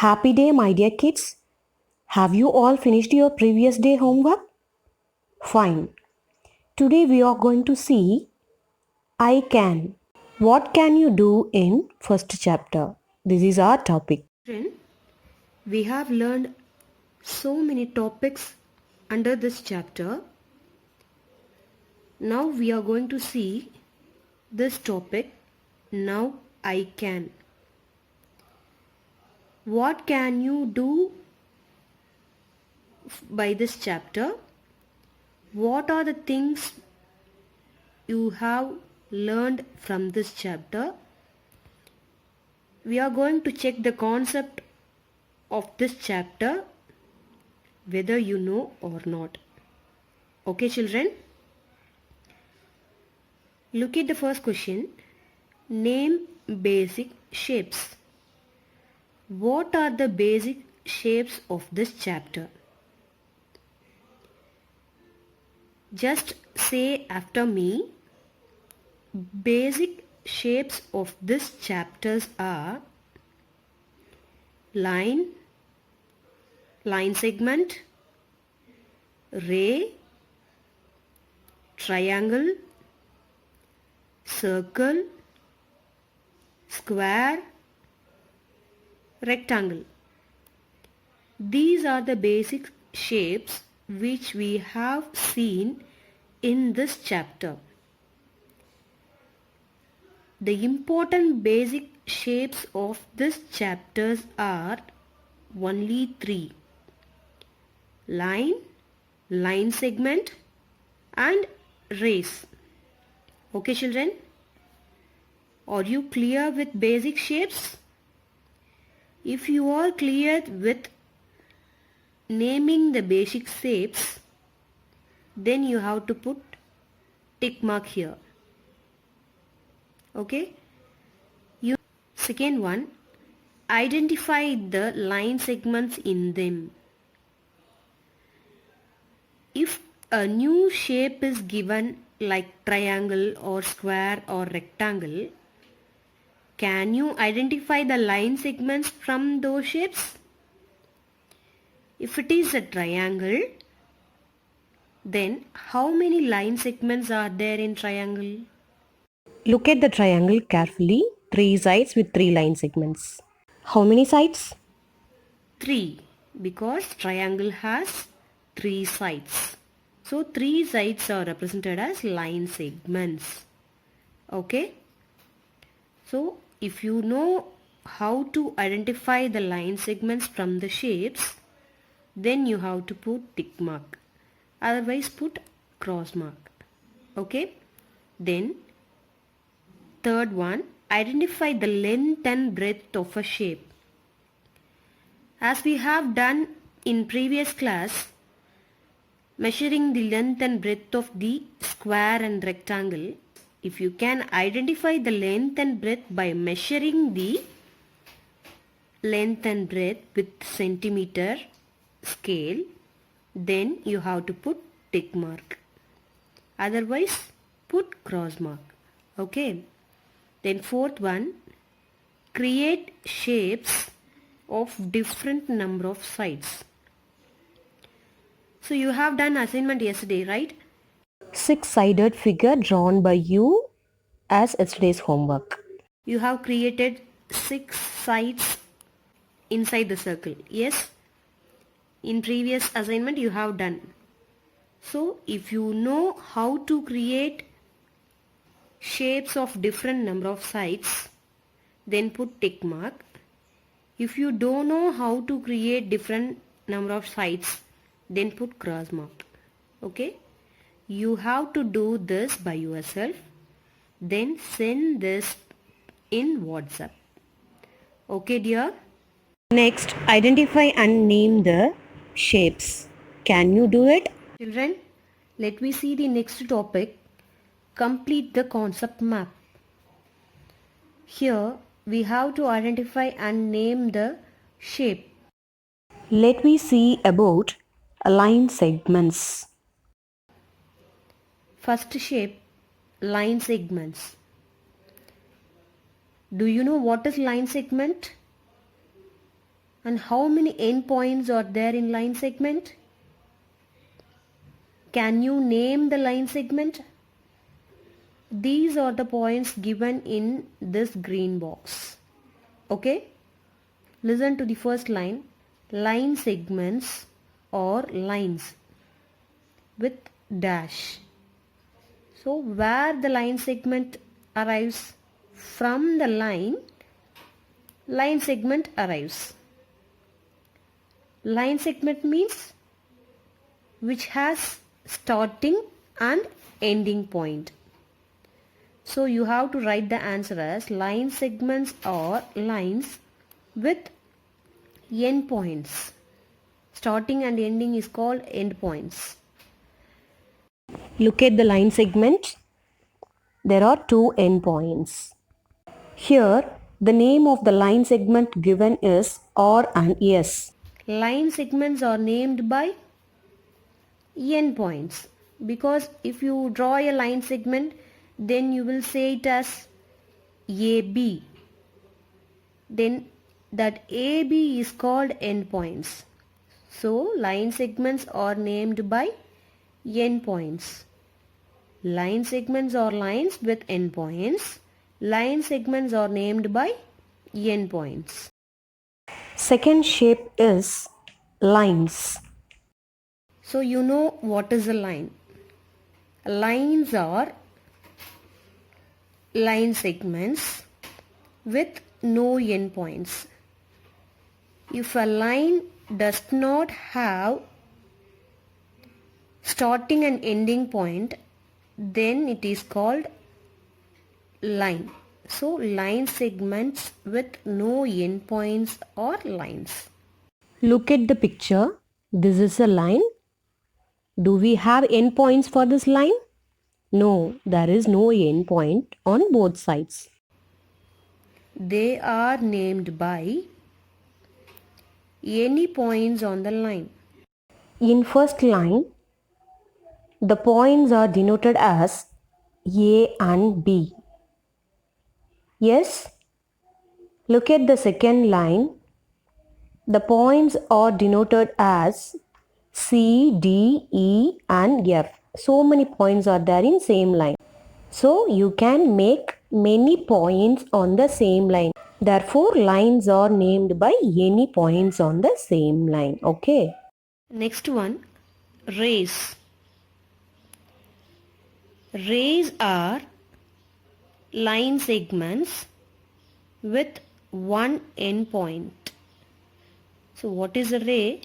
Happy day, my dear kids. Have you all finished your previous day homework? Fine. Today we are going to see I can. What can you do in first chapter? This is our topic. Children, we have learned so many topics under this chapter. Now we are going to see this topic. Now I can. What can you do by this chapter? What are the things you have learned from this chapter? We are going to check the concept of this chapter, whether you know or not. Okay, children? Look at the first question. Name basic shapes. What are the basic shapes of this chapter? Just say after me. Basic shapes of this chapters are line segment, ray, triangle, circle, square, rectangle. These are the basic shapes which we have seen in this chapter. The important basic shapes of this chapters are only three: line segment and rays. Okay, children? Are you clear with basic shapes? If you are clear with naming the basic shapes, then you have to put tick mark here. Okay? Second one, identify the line segments in them. If a new shape is given like triangle or square or rectangle, can you identify the line segments from those shapes? If it is a triangle, then how many line segments are there in triangle? Look at the triangle carefully. 3 sides with 3 line segments. How many sides? 3, because triangle has 3 sides. So 3 sides are represented as line segments. Okay? So if you know how to identify the line segments from the shapes, then you have to put tick mark. Otherwise put cross mark. Okay? Then third one, identify the length and breadth of a shape. As we have done in previous class, measuring the length and breadth of the square and rectangle, if you can identify the length and breadth by measuring the length and breadth with centimeter scale, then you have to put tick mark. Otherwise, put cross mark. Okay. Then fourth one, create shapes of different number of sides. So you have done assignment yesterday, right? 6-sided figure drawn by you as yesterday's homework. You have created 6 sides inside the circle. Yes? In previous assignment you have done. So if you know how to create shapes of different number of sides, then put tick mark. If you don't know how to create different number of sides, then put cross mark. Okay? You have to do this by yourself. Then send this in WhatsApp. Okay, dear? Next, identify and name the shapes. Can you do it? Children, let me see the next topic. Complete the concept map. Here we have to identify and name the shape. Let me see about line segments. First shape, line segments. Do you know what is line segment? And how many endpoints are there in line segment? Can you name the line segment? These are the points given in this green box. Okay? Listen to the first line. Line segments or lines with dash. So where the line segment arrives? From the line segment arrives. Line segment means which has starting and ending point. So you have to write the answer as line segments or lines with endpoints. Starting and ending is called endpoints. Look at the line segment. There are two endpoints. Here, the name of the line segment given is R and S. Line segments are named by endpoints, because if you draw a line segment, then you will say it as AB. Then that AB is called endpoints. So line segments are named by endpoints. Line segments are lines with endpoints. Line segments are named by endpoints. Second shape is lines. So you know what is a line. Lines are line segments with no endpoints. If a line does not have starting and ending point, then it is called line. So line segments with no endpoints are lines. Look at the picture. This is a line. Do we have endpoints for this line? No, there is no endpoint on both sides. They are named by any points on the line. In first line, the points are denoted as A and B. Yes? Look at the second line. The points are denoted as C, D, E and F. So many points are there in same line. So you can make many points on the same line. Therefore, lines are named by any points on the same line. Okay. Next one, rays. Rays are line segments with one endpoint. So what is a ray?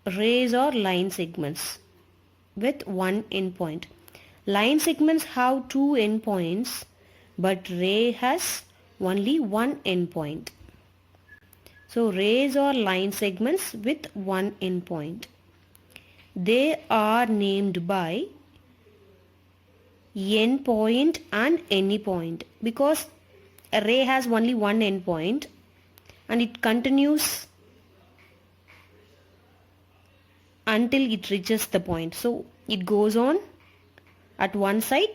Rays are line segments with one endpoint. Line segments have two endpoints, but ray has only one endpoint. So rays are line segments with one endpoint. They are named by endpoint and any point, because a ray has only one endpoint and it continues until it reaches the point. So it goes on at one side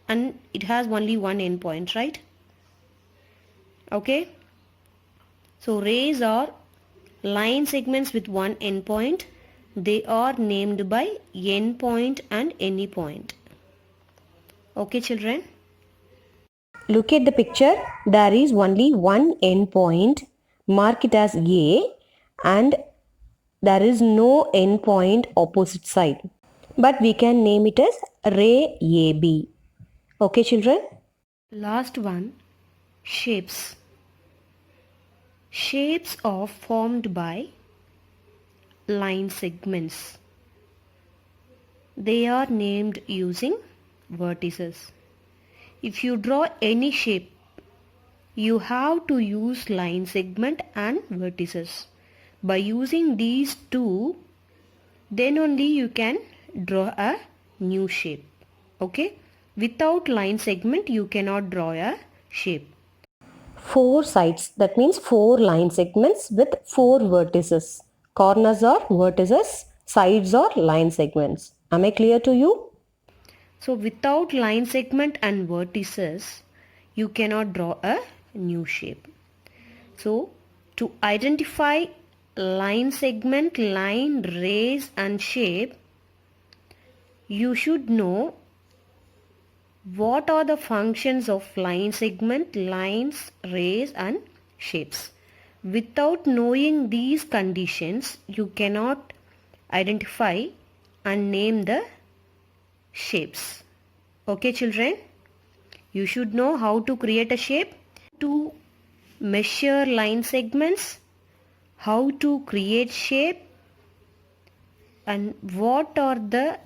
and it has only one endpoint, right? Okay. So rays are line segments with one endpoint. They are named by endpoint and any point. Okay, children? Look at the picture. There is only one endpoint. Mark it as A and there is no endpoint opposite side. But we can name it as ray AB. Okay, children? Last one, shapes. Shapes are formed by line segments. They are named using vertices. If you draw any shape, you have to use line segment and vertices. By using these two, then only you can draw a new shape. Okay? Without line segment, you cannot draw a shape. 4 sides. That means 4 line segments with 4 vertices. Corners are vertices, sides are line segments. Am I clear to you? So without line segment and vertices, you cannot draw a new shape. So To identify line segment, line, rays and shape, you should know what are the functions of line segment, lines, rays and shapes. Without knowing these conditions, you cannot identify and name the shapes. Okay children, you should know how to create a shape, to measure line segments, how to create shape, and what are the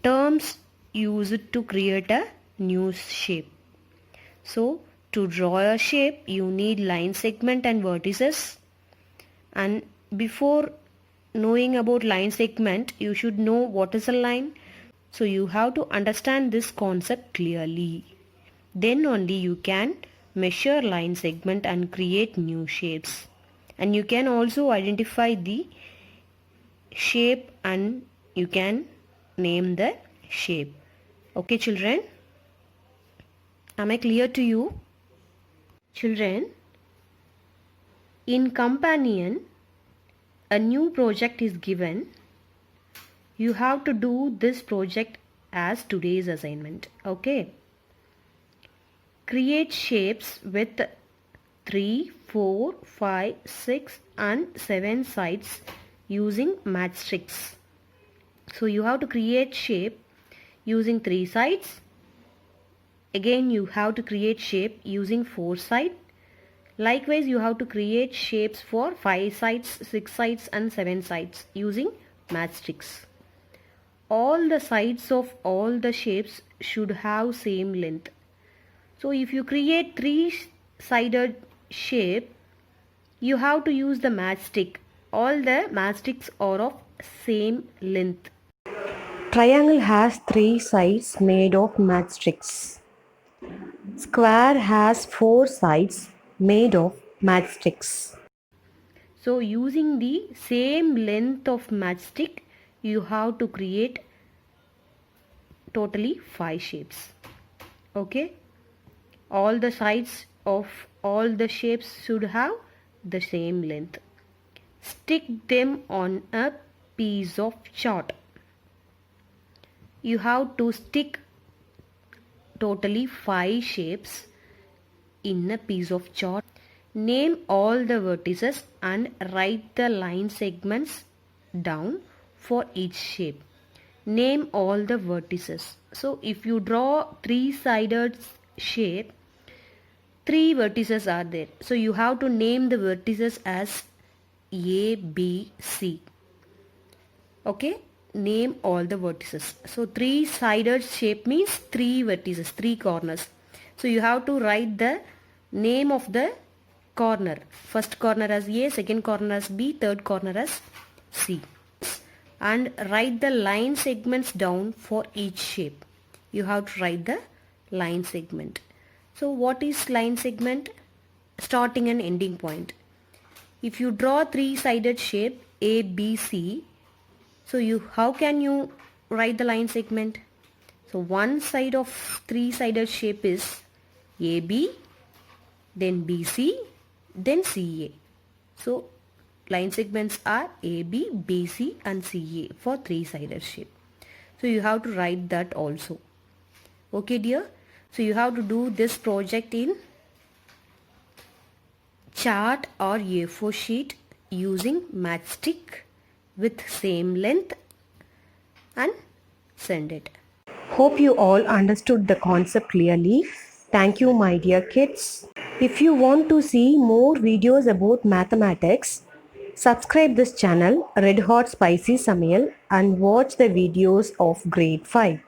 terms used to create a new shape. So to draw a shape you need line segment and vertices, and before knowing about line segment you should know what is a line. So you have to understand this concept clearly. Then only you can measure line segment and create new shapes. And you can also identify the shape and you can name the shape. Okay children, am I clear to you? Children, in companion a new project is given. You have to do this project as today's assignment. Okay. Create shapes with 3, 4, 5, 6 and 7 sides using matchsticks. So you have to create shape using 3 sides. Again you have to create shape using 4 sides. Likewise you have to create shapes for 5 sides, 6 sides and 7 sides using matchsticks. All the sides of all the shapes should have same length. So if you create 3-sided shape, you have to use the matchstick. All the matchsticks are of same length. Triangle has 3 sides made of matchsticks. Square has 4 sides made of matchsticks. So using the same length of matchstick, you have to create totally 5 shapes. Okay. All the sides of all the shapes should have the same length. Stick them on a piece of chart. You have to stick totally 5 shapes in a piece of chart. Name all the vertices and write the line segments down for each shape. Name all the vertices. So if you draw 3-sided shape, 3 vertices are there. So you have to name the vertices as A, B, C. Okay, name all the vertices. So 3-sided shape means 3 vertices, 3 corners. So you have to write the name of the corner. First corner as A, second corner as B, third corner as C. And write the line segments down for each shape. You have to write the line segment. So what is line segment? Starting and ending point. If you draw 3-sided shape A, B, C, so how can you write the line segment? So one side of 3-sided shape is AB, then BC, then CA. So line segments are AB, BC and CA for 3-sided shape. So you have to write that also. Okay dear. So you have to do this project in chart or A4 sheet using matchstick with same length and send it. Hope you all understood the concept clearly. Thank you my dear kids. If you want to see more videos about mathematics, subscribe this channel Red Hot Spicy Samayal and watch the videos of grade 5.